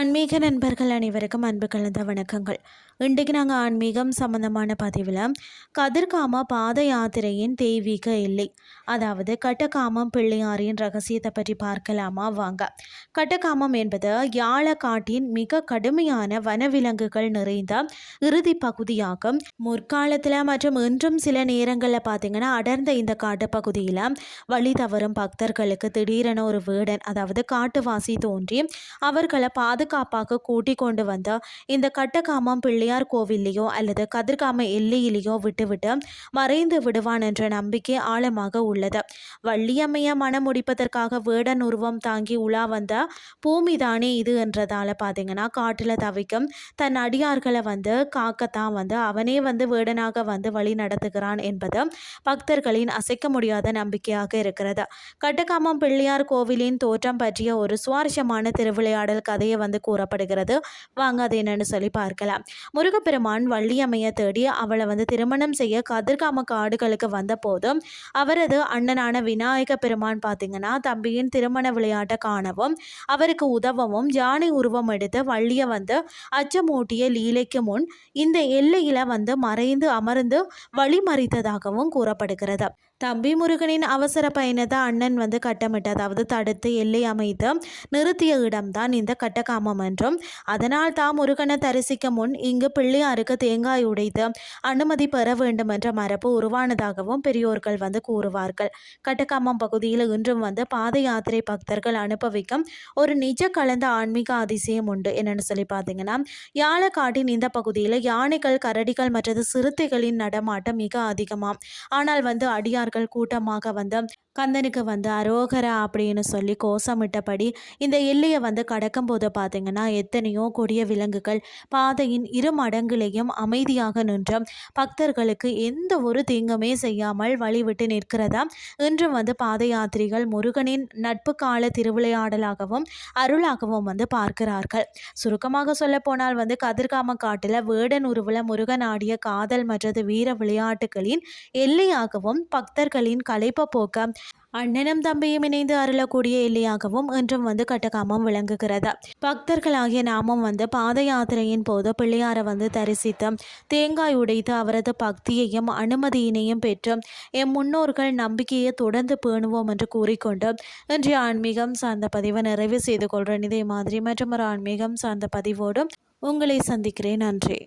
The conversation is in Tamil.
ஆன்மீக நண்பர்கள் அனைவருக்கும் அன்பு கலந்த வணக்கங்கள். இன்றைக்கு நாங்கள் ஆன்மீகம் சம்பந்தமான பதிவில் கதிர்காம பாத யாத்திரையின் தெய்வீக எல்லை, அதாவது கட்டகாமம் பிள்ளையாரின் ரகசியத்தை பற்றி பார்க்கலாமா வாங்க. கட்டகாமம் என்பது யாழக்காட்டின் மிக கடுமையான வனவிலங்குகள் நிறைந்த இறுதி பகுதியாகும். முற்காலத்தில் மற்றும் இன்றும் சில நேரங்களில் பார்த்தீங்கன்னா அடர்ந்த இந்த காட்டு பகுதியில் வழி தவறும் பக்தர்களுக்கு திடீரென ஒரு வேடன், அதாவது காட்டுவாசி தோன்றி அவர்களை பாதுகாப்பாக கூட்டிக் கொண்டு வந்த இந்த கட்டகாமம் பிள்ளையார் கோவில்லையோ அல்லது கதிர்காம எல்லையிலேயோ விட்டுவிட்டு மறைந்து விடுவான் என்ற நம்பிக்கை ஆழமாக உள்ளது. வள்ளியம்மைய மனம் முடிப்பதற்காக வேடன் உருவம் தாங்கி உலா வந்த பூமி தானே இது என்றதால பார்த்தீங்கன்னா காட்டில் தவிக்கும் தன் அடியார்களை காக்கத்தான் அவனே வேடனாக வழி நடத்துகிறான் என்பது பக்தர்களின் அசைக்க முடியாத நம்பிக்கையாக இருக்கிறது. கட்டகாமம் பிள்ளையார் கோவிலின் தோற்றம் பற்றிய ஒரு சுவாரஸ்யமான திருவிளையாடல் கதையை கூறப்படுகிறது. வாங்க அது என்னன்னு சொல்லி பார்க்கலாம். முருகப்பெருமான் வள்ளியம்மையை தேடி அவளை திருமணம் செய்ய கதிர்காம காடுகளுக்கு வந்த போது அவரது அண்ணனான விநாயக பெருமான் பார்த்தீங்கன்னா தம்பியின் திருமண விளையாட்டை காணவும் அவருக்கு உதவவும் யானை உருவம் எடுத்து வள்ளிய அச்சமூட்டிய லீலைக்கு முன் இந்த எல்லையில மறைந்து அமர்ந்து வழிமறித்ததாகவும் கூறப்படுகிறது. தம்பி முருகனின் அவசர பயணத்தை அண்ணன் கட்டமிட்டு, அதாவது தடுத்து எல்லை அமைத்து நிறுத்திய இடம்தான் இந்த கட்டகாமம் என்றும், அதனால் தான் முருகனை தரிசிக்க முன் இங்கு பிள்ளையாருக்கு தேங்காய் உடைத்து அனுமதி பெற வேண்டும் என்ற மரபு உருவானதாகவும் பெரியோர்கள் கூறுவார்கள். கட்டகாமம் பகுதியில் இன்றும் பாத யாத்திரை பக்தர்கள் அனுபவிக்கும் ஒரு நிஜ கலந்த ஆன்மீக அதிசயம் உண்டு. என்னன்னு சொல்லி பார்த்தீங்கன்னா யாழக்காட்டின் இந்த பகுதியில் யானைகள், கரடிகள் மற்றும் சிறுத்தைகளின் நடமாட்டம் மிக அதிகமாம். ஆனால் அடியார்கள் கூட்டமாக கந்தனுக்கு அரோகரா அப்படின்னு சொல்லி கோஷமிட்டபடி இந்த எல்லையை கடக்கும் போது பார்த்தீங்கன்னா எத்தனையோ கொடிய விலங்குகள் பாதையின் இரு மடங்கிலையும் அமைதியாக நின்ற பக்தர்களுக்கு எந்த ஒரு தீங்குமே செய்யாமல் வழிவிட்டு நிற்கிறதா இன்றும் பாத யாத்திரிகள் முருகனின் நட்பு கால திருவிளையாடலாகவும் அருளாகவும் பார்க்கிறார்கள். சுருக்கமாக சொல்ல போனால் கதிர்காம காட்டில் வேடன் உருவில் முருகன் ஆடிய காதல் மற்றது வீர விளையாட்டுகளின் எல்லையாகவும் பக்தர்களின் களைப்ப போக்க அண்ணனும் தம்பியும் இணைந்து அருளக்கூடிய எல்லையாகவும் இன்றும் கட்டகாமம் விளங்குகிறது. பக்தர்களாகிய நாமும் பாத யாத்திரையின் போது பிள்ளையாரை தரிசித்து தேங்காய் உடைத்து அவரது பக்தியையும் அனுமதியினையும் பெற்று எம் முன்னோர்கள் நம்பிக்கையை தொடர்ந்து பேணுவோம் என்று கூறிக்கொண்டு இன்றைய ஆன்மீகம் சார்ந்த பதிவை நிறைவு செய்து கொள்கிறேன். இதே மாதிரி மற்றும் ஒரு ஆன்மீகம் சார்ந்த பதிவோடு உங்களை சந்திக்கிறேன். நன்றி.